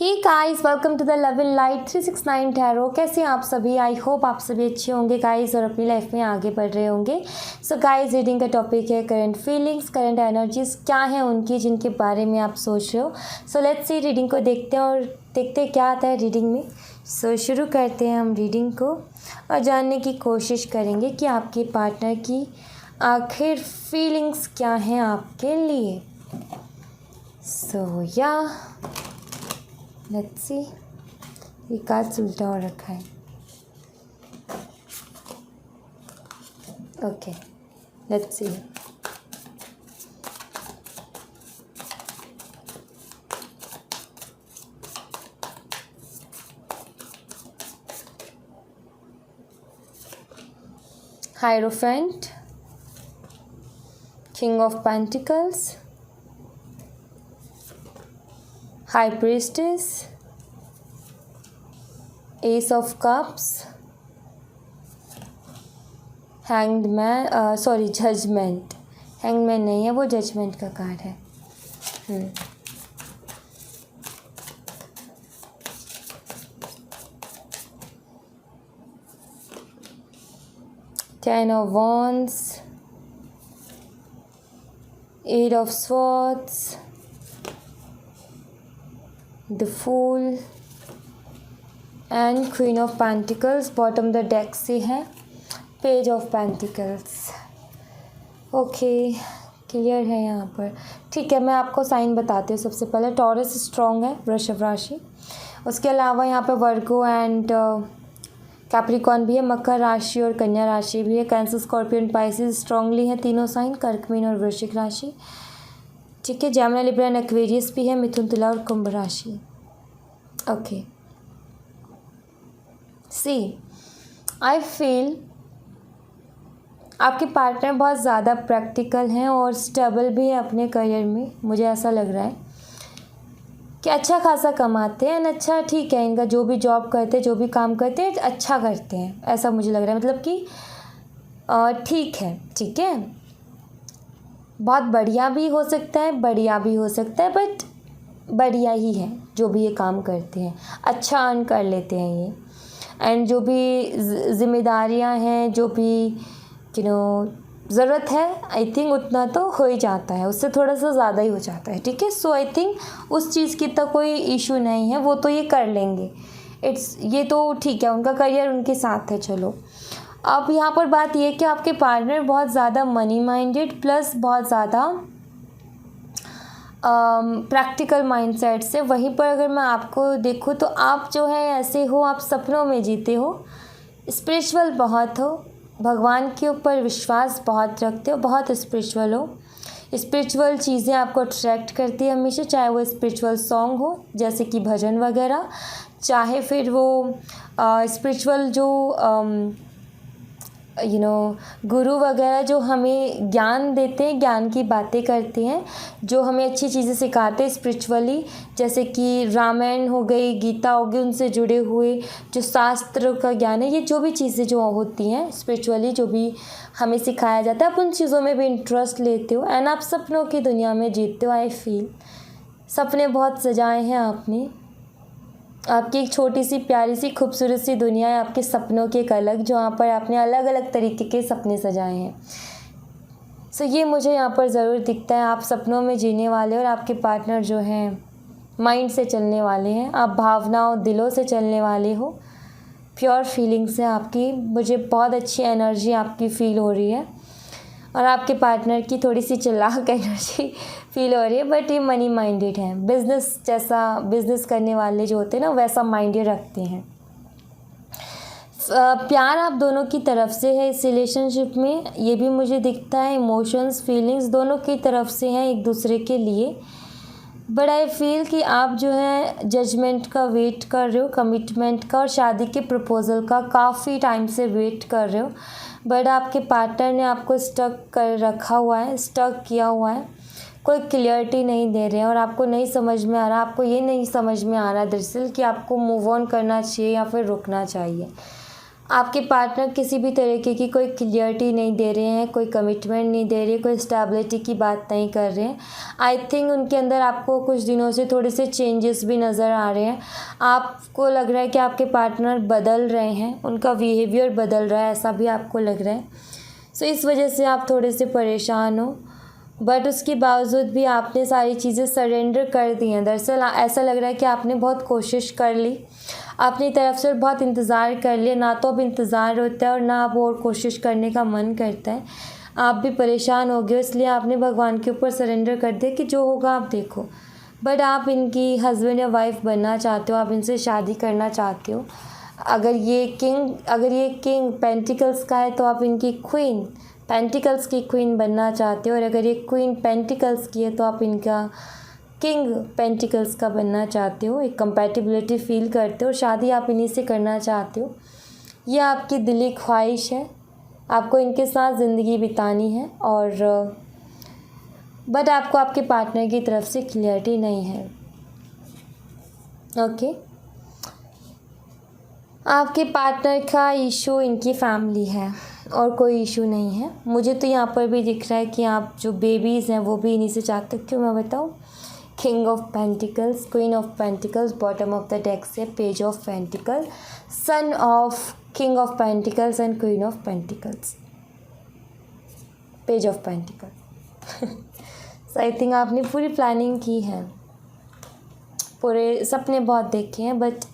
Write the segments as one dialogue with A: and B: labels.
A: Hey guys, welcome to the love in light 369 tarot. कैसे हैं आप सभी? आई होप आप सभी अच्छे होंगे गाइस और अपनी लाइफ में आगे बढ़ रहे होंगे। सो गाइस, रीडिंग का टॉपिक है करंट फीलिंग्स, करंट एनर्जीज क्या हैं उनकी जिनके बारे में आप सोच रहे हो। सो लेट्स सी, रीडिंग को देखते हैं और देखते हैं क्या आता है रीडिंग में। सो शुरू करते हैं हम रीडिंग को और जानने की कोशिश करेंगे कि आपके पार्टनर की आखिर फीलिंग्स क्या हैं आपके लिए। सो या लेट्स सी, ये कार्ड्स उल्टा हो रखा है। Okay, let's see. Hierophant, king of pentacles, high priestess, ace of cups, hanged man, sorry judgement. Hanged man नहीं है, वो जजमेंट का कार्ड है। Ten of wands, eight of swords, the fool and queen of pentacles. Bottom the deck से है page of pentacles. Okay, clear है यहाँ पर। ठीक है, मैं आपको साइन बताती हूँ। सबसे पहले टॉरस स्ट्रॉन्ग है, वृषभ राशि। उसके अलावा यहाँ पे वर्गो एंड कैप्रिकॉर्न भी है, मकर राशि और कन्या राशि भी है, कैंसर, स्कॉर्पियन, पाइसेस स्ट्रांगली है तीनों साइन, कर्क, मीन और वृश्चिक राशि। ठीक है, जेमिनी, लिब्रा एंड एक्वेरियस भी है, मिथुन, तुला और कुंभ राशि। ओके, सी आई फील आपके पार्टनर बहुत ज़्यादा प्रैक्टिकल हैं और स्टेबल भी है अपने करियर में। मुझे ऐसा लग रहा है कि अच्छा खासा कमाते हैं, अच्छा ठीक है, इनका जो भी जॉब करते हैं, जो भी काम करते हैं, अच्छा करते हैं, ऐसा मुझे लग रहा है। मतलब कि ठीक है, ठीक है, बहुत बढ़िया भी हो सकता है, बढ़िया भी हो सकता है, बट बढ़िया ही है जो भी ये काम करते हैं, अच्छा अर्न कर लेते हैं ये। एंड जो भी जिम्मेदारियां हैं, जो भी ज़रूरत है, आई थिंक उतना तो हो ही जाता है, उससे थोड़ा सा ज़्यादा ही हो जाता है। ठीक है, सो आई थिंक उस चीज़ की तो कोई इशू नहीं है, वो तो ये कर लेंगे। ये तो ठीक है, उनका करियर उनके साथ है। चलो, अब यहाँ पर बात ये कि आपके पार्टनर बहुत ज़्यादा मनी माइंडेड प्लस बहुत ज़्यादा प्रैक्टिकल माइंडसेट से। वहीं पर अगर मैं आपको देखूँ तो आप जो है ऐसे हो, आप सपनों में जीते हो, स्पिरिचुअल बहुत हो, भगवान के ऊपर विश्वास बहुत रखते हो, बहुत स्पिरिचुअल हो। स्पिरिचुअल चीज़ें आपको अट्रैक्ट करती है हमेशा, चाहे वो स्पिरिचुअल सॉन्ग हो जैसे कि भजन वगैरह, चाहे फिर वो स्पिरिचुअल जो गुरु वगैरह जो हमें ज्ञान देते हैं, ज्ञान की बातें करते हैं, जो हमें अच्छी चीज़ें सिखाते हैं स्पिरिचुअली, जैसे कि रामायण हो गई, गीता हो गई, उनसे जुड़े हुए जो शास्त्र का ज्ञान है, ये जो भी चीज़ें जो होती हैं स्पिरिचुअली, जो भी हमें सिखाया जाता है, आप उन चीज़ों में भी इंटरेस्ट लेते हो एंड आप सपनों की दुनिया में जीतते हो। आई फील सपने बहुत सजाए हैं आपने, आपकी एक छोटी सी प्यारी सी खूबसूरत सी दुनिया है आपके सपनों की एक अलग, जहाँ पर आपने अलग अलग तरीके के सपने सजाए हैं। सो ये मुझे यहाँ पर ज़रूर दिखता है, आप सपनों में जीने वाले और आपके पार्टनर जो हैं माइंड से चलने वाले हैं, आप भावनाओं, दिलों से चलने वाले हो, प्योर फीलिंग्स है आपकी। मुझे बहुत अच्छी एनर्जी आपकी फ़ील हो रही है और आपके पार्टनर की थोड़ी सी चालाक एनर्जी फील हो रही है, बट ये मनी माइंडेड है, बिजनेस जैसा, बिजनेस करने वाले जो होते हैं ना वैसा माइंडेड रखते हैं। प्यार आप दोनों की तरफ से है इस रिलेशनशिप में, ये भी मुझे दिखता है। इमोशंस, फीलिंग्स दोनों की तरफ से हैं एक दूसरे के लिए, बट आई फील कि आप जो है जजमेंट का वेट कर रहे हो, कमिटमेंट का और शादी के प्रपोज़ल का काफ़ी टाइम से वेट कर रहे हो, बट आपके पार्टनर ने आपको स्टक कर रखा हुआ है, स्टक किया हुआ है, कोई क्लियरिटी नहीं दे रहे हैं और आपको नहीं समझ में आ रहा, आपको ये नहीं समझ में आ रहा दरअसल कि आपको मूव ऑन करना चाहिए या फिर रुकना चाहिए। आपके पार्टनर किसी भी तरीके की कोई क्लियरिटी नहीं दे रहे हैं, कोई कमिटमेंट नहीं दे रहे, कोई स्टेबिलिटी की बात नहीं कर रहे हैं। आई थिंक उनके अंदर आपको कुछ दिनों से थोड़े से चेंजेस भी नज़र आ रहे हैं। आपको लग रहा है कि आपके पार्टनर बदल रहे हैं, उनका बिहेवियर बदल रहा है, ऐसा भी आपको लग रहा है। सो इस वजह से आप थोड़े से परेशान हो, बट उसके बावजूद भी आपने सारी चीज़ें सरेंडर कर दी हैं। दरअसल ऐसा लग रहा है कि आपने बहुत कोशिश कर ली, अपनी तरफ से बहुत इंतज़ार कर लिया, ना तो अब इंतज़ार होता है और ना अब और कोशिश करने का मन करता है। आप भी परेशान हो गए, इसलिए आपने भगवान के ऊपर सरेंडर कर दिया कि जो होगा आप देखो। बट आप इनकी हस्बैंड या वाइफ बनना चाहते हो, आप इनसे शादी करना चाहते हो। अगर ये किंग पेंटिकल्स का है तो आप इनकी क्वीन पेंटिकल्स की क्वीन बनना चाहते हो, और अगर ये क्वीन पेंटिकल्स की है तो आप इनका किंग पेंटिकल्स का बनना चाहते हो। एक कंपैटिबिलिटी फील करते हो, शादी आप इन्हीं से करना चाहते हो। ये आपकी दिली ख्वाहिश है, आपको इनके साथ ज़िंदगी बितानी है, और बट आपको आपके पार्टनर की तरफ से क्लियरिटी नहीं है। ओके, आपके पार्टनर का इशू इनकी फैमिली है और कोई इशू नहीं है। मुझे तो यहाँ पर भी दिख रहा है कि आप जो बेबीज़ हैं वो भी इन्हीं से चाहते हो। क्यों, मैं बताऊँ? King of pentacles, queen of pentacles, bottom of the deck से page of pentacle, son of king of pentacles and queen of pentacles, page of pentacle. So I think आपने पूरी प्लानिंग की है, पूरे सपने बहुत देखे हैं, बट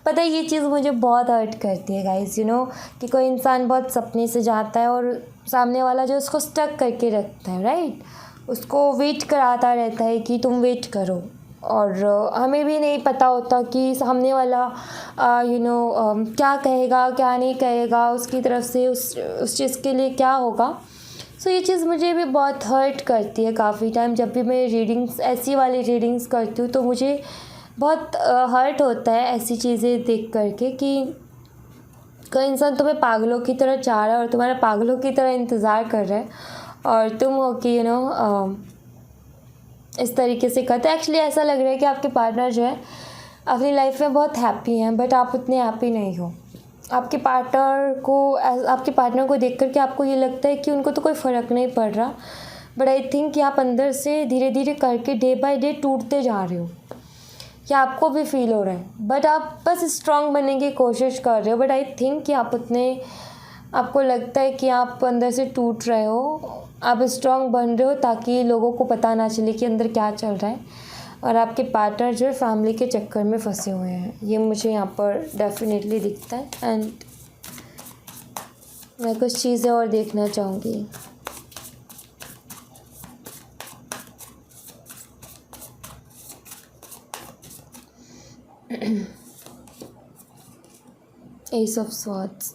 A: पता है ये चीज़ मुझे बहुत हर्ट करती है गाइस, यू नो, कि कोई इंसान बहुत सपने से जाता है और सामने वाला जो उसको स्टक करके रखता है, राइट, उसको वेट कराता रहता है कि तुम वेट करो, और हमें भी नहीं पता होता कि सामने वाला क्या कहेगा क्या नहीं कहेगा, उसकी तरफ से उस चीज़ के लिए क्या होगा। सो ये चीज़ मुझे भी बहुत हर्ट करती है काफ़ी टाइम। जब भी मैं रीडिंग्स, ऐसी वाली रीडिंग्स करती हूँ, तो मुझे बहुत हर्ट होता है ऐसी चीज़ें देख करके कि कोई इंसान तुम्हें पागलों की तरह चाह रहा है और तुम्हारा पागलों की तरह इंतज़ार कर रहा है, और तुम हो कि इस तरीके से करते। एक्चुअली ऐसा लग रहा है कि आपके पार्टनर जो है अपनी लाइफ में बहुत हैप्पी हैं, बट आप उतने हैप्पी नहीं हो। आपके पार्टनर को देख कर के आपको ये लगता है कि उनको तो कोई फ़र्क नहीं पड़ रहा, बट आई थिंक कि आप अंदर से धीरे धीरे करके डे बाय डे टूटते जा रहे हो, या आपको भी फील हो रहा है, बट आप बस स्ट्रांग बनने की कोशिश कर रहे हो। बट आई थिंक कि आपको लगता है कि आप अंदर से टूट रहे हो, आप स्ट्रांग बन रहे हो ताकि लोगों को पता ना चले कि अंदर क्या चल रहा है, और आपके पार्टनर जो है फैमिली के चक्कर में फंसे हुए हैं। ये मुझे यहाँ पर डेफिनेटली दिखता है, एंड मैं कुछ चीज़ें और देखना चाहूँगी। Ace of swords,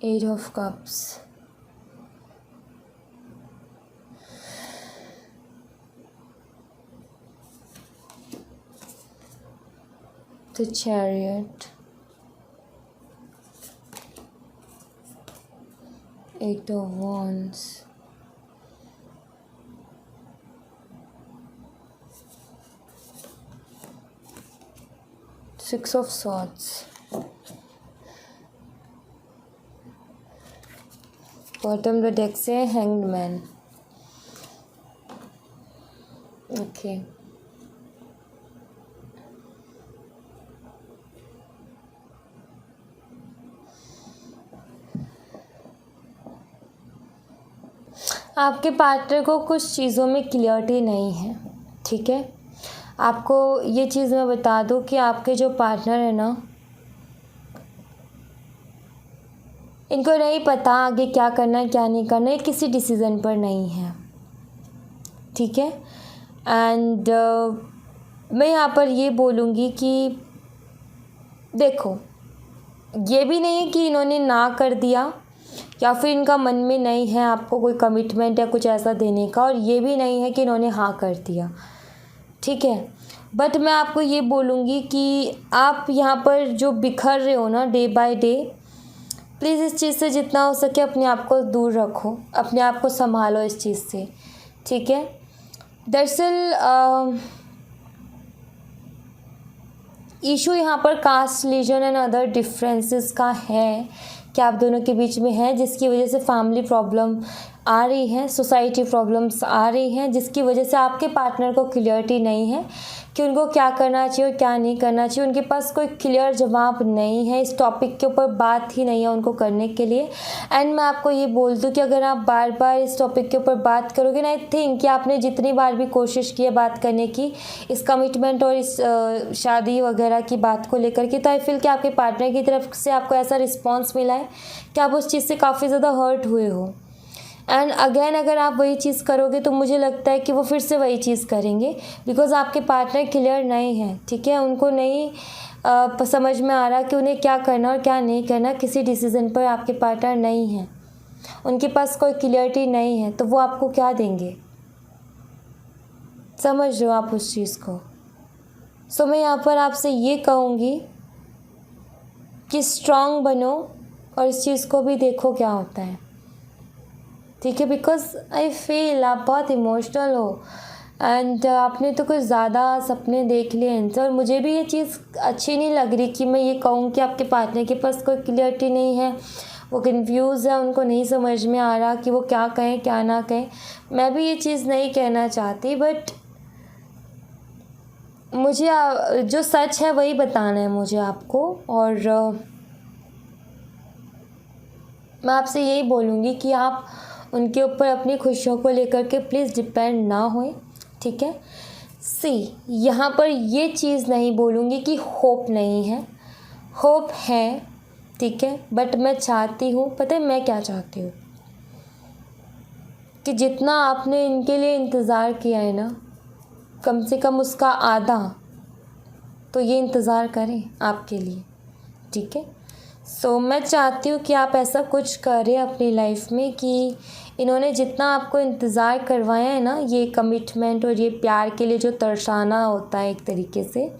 A: eight of cups, the chariot, eight of wands, six of swords, bottom the deck से हैंग्ड मैन। ओके, आपके पार्टनर को कुछ चीज़ों में क्लियरिटी नहीं है, ठीक है। आपको ये चीज़ मैं बता दूं कि आपके जो पार्टनर है ना, इनको नहीं पता आगे क्या करना है क्या नहीं करना है, किसी डिसीज़न पर नहीं है, ठीक है। एंड मैं यहाँ पर ये बोलूँगी कि देखो, ये भी नहीं है कि इन्होंने ना कर दिया या फिर इनका मन में नहीं है आपको कोई कमिटमेंट या कुछ ऐसा देने का, और ये भी नहीं है कि इन्होंने हाँ कर दिया, ठीक है। बट मैं आपको ये बोलूँगी कि आप यहाँ पर जो बिखर रहे हो ना डे बाय डे, प्लीज़ इस चीज़ से जितना हो सके अपने आप को दूर रखो, अपने आप को संभालो इस चीज़ से, ठीक है। दरअसल इशू यहाँ पर caste religion and other differences का है कि आप दोनों के बीच में है, जिसकी वजह से फैमिली प्रॉब्लम आ रही है, सोसाइटी प्रॉब्लम्स आ रही हैं, जिसकी वजह से आपके पार्टनर को क्लियरिटी नहीं है कि उनको क्या करना चाहिए और क्या नहीं करना चाहिए। उनके पास कोई क्लियर जवाब नहीं है, इस टॉपिक के ऊपर बात ही नहीं है उनको करने के लिए। एंड मैं आपको ये बोल दूँ कि अगर आप बार बार इस टॉपिक के ऊपर बात करोगे ना, आई थिंक कि आपने जितनी बार भी कोशिश की है बात करने की इस कमिटमेंट और इस शादी वगैरह की बात को लेकर के, तो आई फील कि आपके पार्टनर की तरफ से आपको ऐसा रिस्पॉन्स मिला है कि आप उस चीज़ से काफ़ी ज़्यादा हर्ट हुए हो। एंड अगेन अगर आप वही चीज़ करोगे तो मुझे लगता है कि वो फिर से वही चीज़ करेंगे, बिकॉज़ आपके पार्टनर क्लियर नहीं है, ठीक है। उनको नहीं समझ में आ रहा कि उन्हें क्या करना और क्या नहीं करना। किसी डिसीज़न पर आपके पार्टनर नहीं है, उनके पास कोई क्लियरिटी नहीं है, तो वो आपको क्या देंगे? समझ रहे हो आप उस चीज़ को? सो मैं यहाँ पर आपसे ये कहूँगी कि स्ट्रॉन्ग बनो और इस चीज़ को भी देखो क्या होता है, ठीक है। बिकॉज आई फील आप बहुत इमोशनल हो एंड आपने तो कुछ ज़्यादा सपने देख लिए इनसे, और मुझे भी ये चीज़ अच्छी नहीं लग रही कि मैं ये कहूँ कि आपके पार्टनर के पास कोई क्लियरिटी नहीं है, वो कंफ्यूज है, उनको नहीं समझ में आ रहा कि वो क्या कहें क्या ना कहें। मैं भी ये चीज़ नहीं कहना चाहती, बट मुझे जो सच है वही बताना है मुझे आपको। और मैं आपसे यही बोलूँगी कि आप उनके ऊपर अपनी खुशियों को लेकर के प्लीज़ डिपेंड ना होए, ठीक है। यहाँ पर ये चीज़ नहीं बोलूँगी कि होप नहीं है, होप है, ठीक है। बट मैं चाहती हूँ, पता है मैं क्या चाहती हूँ, कि जितना आपने इनके लिए इंतज़ार किया है ना, कम से कम उसका आधा तो ये इंतज़ार करें आपके लिए, ठीक है। सो मैं चाहती हूँ कि आप ऐसा कुछ करें अपनी लाइफ में कि इन्होंने जितना आपको इंतज़ार करवाया है ना, ये कमिटमेंट और ये प्यार के लिए जो तरसाना होता है एक तरीके से,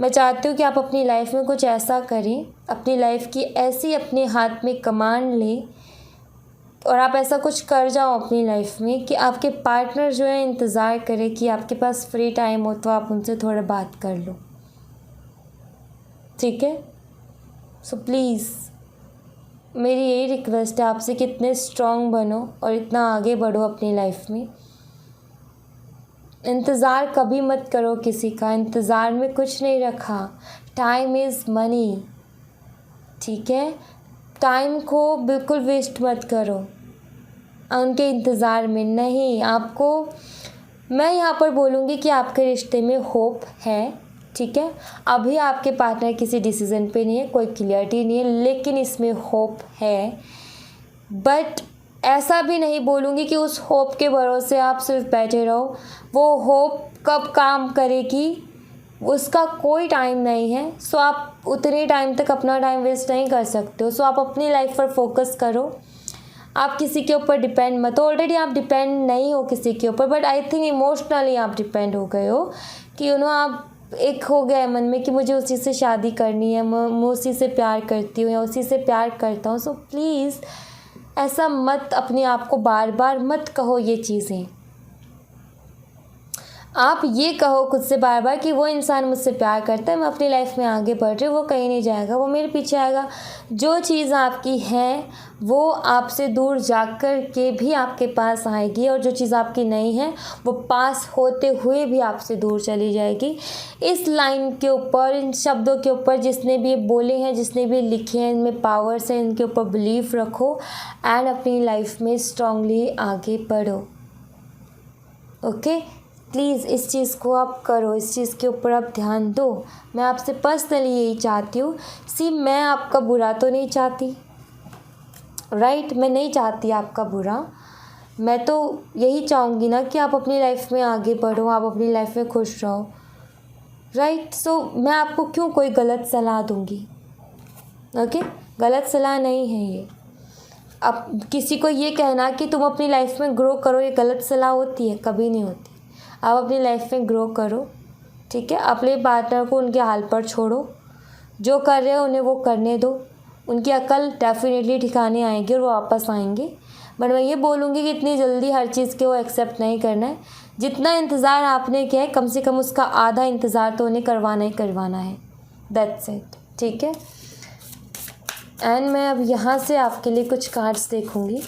A: मैं चाहती हूँ कि आप अपनी लाइफ में कुछ ऐसा करें, अपनी लाइफ की ऐसी अपने हाथ में कमान लें और आप ऐसा कुछ कर जाओ अपनी लाइफ में कि आपके पार्टनर जो है इंतज़ार करे कि आपके पास फ्री टाइम हो तो आप उनसे थोड़ा बात कर लो, ठीक है। सो प्लीज़ मेरी यही रिक्वेस्ट है आपसे कि इतने स्ट्रॉन्ग बनो और इतना आगे बढ़ो अपनी लाइफ में। इंतज़ार कभी मत करो किसी का, इंतज़ार में कुछ नहीं रखा। टाइम इज़ मनी, ठीक है। टाइम को बिल्कुल वेस्ट मत करो उनके इंतज़ार में। नहीं, आपको मैं यहाँ पर बोलूँगी कि आपके रिश्ते में होप है, ठीक है। अभी आपके पार्टनर किसी डिसीज़न पे नहीं है, कोई क्लियरिटी नहीं है, लेकिन इसमें होप है। बट ऐसा भी नहीं बोलूँगी कि उस होप के भरोसे आप सिर्फ बैठे रहो। वो होप कब काम करेगी उसका कोई टाइम नहीं है। सो आप उतने टाइम तक अपना टाइम वेस्ट नहीं कर सकते हो। सो आप अपनी लाइफ पर फोकस करो, आप किसी के ऊपर डिपेंड मत हो। ऑलरेडी आप डिपेंड नहीं हो किसी के ऊपर, बट आई थिंक इमोशनली आप डिपेंड हो गए हो कि आप एक हो गया है मन में कि मुझे उसी से शादी करनी है, मैं उसी से प्यार करती हूँ या उसी से प्यार करता हूँ। सो प्लीज़ ऐसा मत अपने आप को बार बार मत कहो ये चीज़ें। आप ये कहो खुद से बार बार कि वो इंसान मुझसे प्यार करता है, मैं अपनी लाइफ में आगे बढ़ रही हूँ, वो कहीं नहीं जाएगा, वो मेरे पीछे आएगा। जो चीज़ आपकी है वो आपसे दूर जाकर के भी आपके पास आएगी, और जो चीज़ आपकी नहीं है वो पास होते हुए भी आपसे दूर चली जाएगी। इस लाइन के ऊपर, इन शब्दों के ऊपर जिसने भी बोले हैं, जिसने भी लिखे हैं, इनमें पावर्स है, इनके ऊपर बिलीव रखो एंड अपनी लाइफ में स्ट्रांगली आगे बढ़ो, ओके। प्लीज़ इस चीज़ को आप करो, इस चीज़ के ऊपर आप ध्यान दो। मैं आपसे पर्सनली यही चाहती हूँ। मैं आपका बुरा तो नहीं चाहती, राइट। मैं नहीं चाहती आपका बुरा। मैं तो यही चाहूँगी ना कि आप अपनी लाइफ में आगे बढ़ो, आप अपनी लाइफ में खुश रहो, राइट। सो मैं आपको क्यों कोई गलत सलाह दूँगी, ओके। गलत सलाह नहीं है ये। अब किसी को ये कहना कि तुम अपनी लाइफ में ग्रो करो, ये गलत सलाह होती है? कभी नहीं होती। आप अपनी लाइफ में ग्रो करो, ठीक है। अपने पार्टनर को उनके हाल पर छोड़ो, जो कर रहे हो उन्हें वो करने दो। उनकी अकल डेफिनेटली ठिकाने आएगी और वो वापस आएंगे। बट मैं ये बोलूँगी कि इतनी जल्दी हर चीज़ के वो एक्सेप्ट नहीं करना है। जितना इंतज़ार आपने किया है कम से कम उसका आधा इंतज़ार तो उन्हें करवाना ही करवाना है। That's it. ठीक है, एंड मैं अब यहाँ से आपके लिए कुछ कार्ड्स देखूँगी।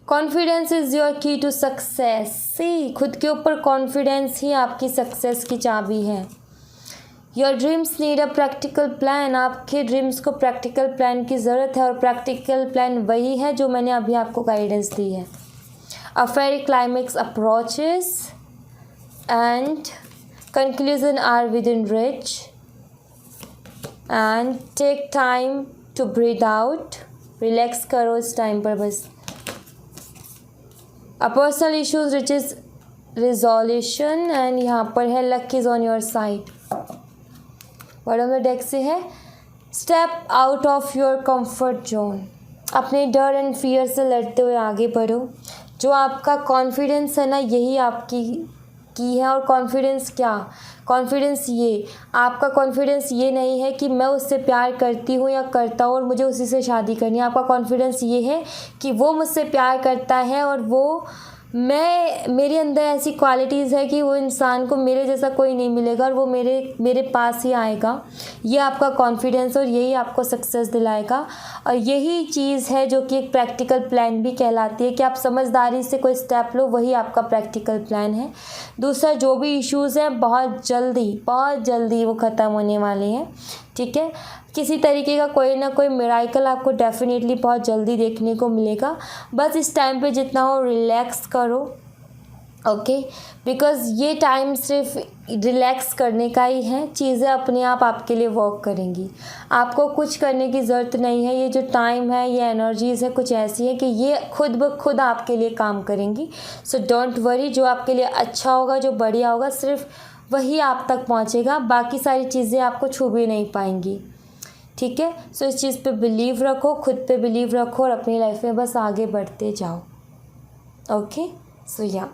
A: कॉन्फिडेंस इज़ योर की टू सक्सेस। सी, खुद के ऊपर कॉन्फिडेंस ही आपकी सक्सेस की चाबी है। Your dreams need a practical plan. आपके ड्रीम्स को प्रैक्टिकल प्लान की ज़रूरत है, और प्रैक्टिकल प्लान वही है जो मैंने अभी आपको गाइडेंस दी है। A fairy climax approaches and conclusion are within reach, and take time to breathe out. Relax करो इस टाइम पर बस। A personal issues reaches resolution, and यहाँ पर है luck is on your side. Bottom of the deck से है step out of your comfort zone. अपने डर एंड फियर से लड़ते हुए आगे बढ़ो। जो आपका कॉन्फिडेंस है ना, यही आपकी की है। और कॉन्फिडेंस क्या, कॉन्फिडेंस ये, आपका कॉन्फिडेंस ये नहीं है कि मैं उससे प्यार करती हूँ या करता हूँ और मुझे उसी से शादी करनी है। आपका कॉन्फिडेंस ये है कि वो मुझसे प्यार करता है और वो मेरे अंदर ऐसी क्वालिटीज़ है कि वो इंसान को मेरे जैसा कोई नहीं मिलेगा और वो मेरे पास ही आएगा। ये आपका कॉन्फिडेंस और यही आपको सक्सेस दिलाएगा। और यही चीज़ है जो कि एक प्रैक्टिकल प्लान भी कहलाती है कि आप समझदारी से कोई स्टेप लो, वही आपका प्रैक्टिकल प्लान है। दूसरा, जो भी इश्यूज़ हैं बहुत जल्दी वो ख़त्म होने वाले हैं। ठीक है, किसी तरीके का कोई ना कोई मिराकल आपको डेफिनेटली बहुत जल्दी देखने को मिलेगा। बस इस टाइम पे जितना हो रिलैक्स करो, ओके, बिकॉज़ ये टाइम सिर्फ रिलैक्स करने का ही है। चीज़ें अपने आप आपके लिए वर्क करेंगी, आपको कुछ करने की ज़रूरत नहीं है। ये जो टाइम है, ये एनर्जीज़ है कुछ ऐसी है कि ये खुद ब खुद आपके लिए काम करेंगी। सो डोंट वरी, जो आपके लिए अच्छा होगा, जो बढ़िया होगा, सिर्फ वही आप तक पहुंचेगा। बाकी सारी चीज़ें आपको छू भी नहीं पाएंगी। ठीक है, सो इस चीज़ पे बिलीव रखो, खुद पे बिलीव रखो और अपनी लाइफ में बस आगे बढ़ते जाओ। ओके, सो या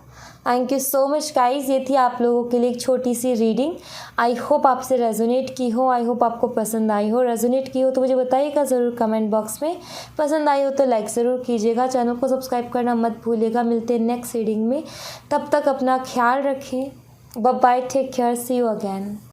A: thank you so much guys. ये थी आप लोगों के लिए एक छोटी सी रीडिंग। आई होप आपसे रेजोनेट की हो, आई होप आपको पसंद आई हो। रेजोनेट की हो तो मुझे बताइएगा ज़रूर कमेंट बॉक्स में। पसंद आई हो तो लाइक ज़रूर कीजिएगा, चैनल को सब्सक्राइब करना मत भूलिएगा। मिलते हैं नेक्स्ट रीडिंग में, तब तक अपना ख्याल रखें। Bye bye, take care, see you again.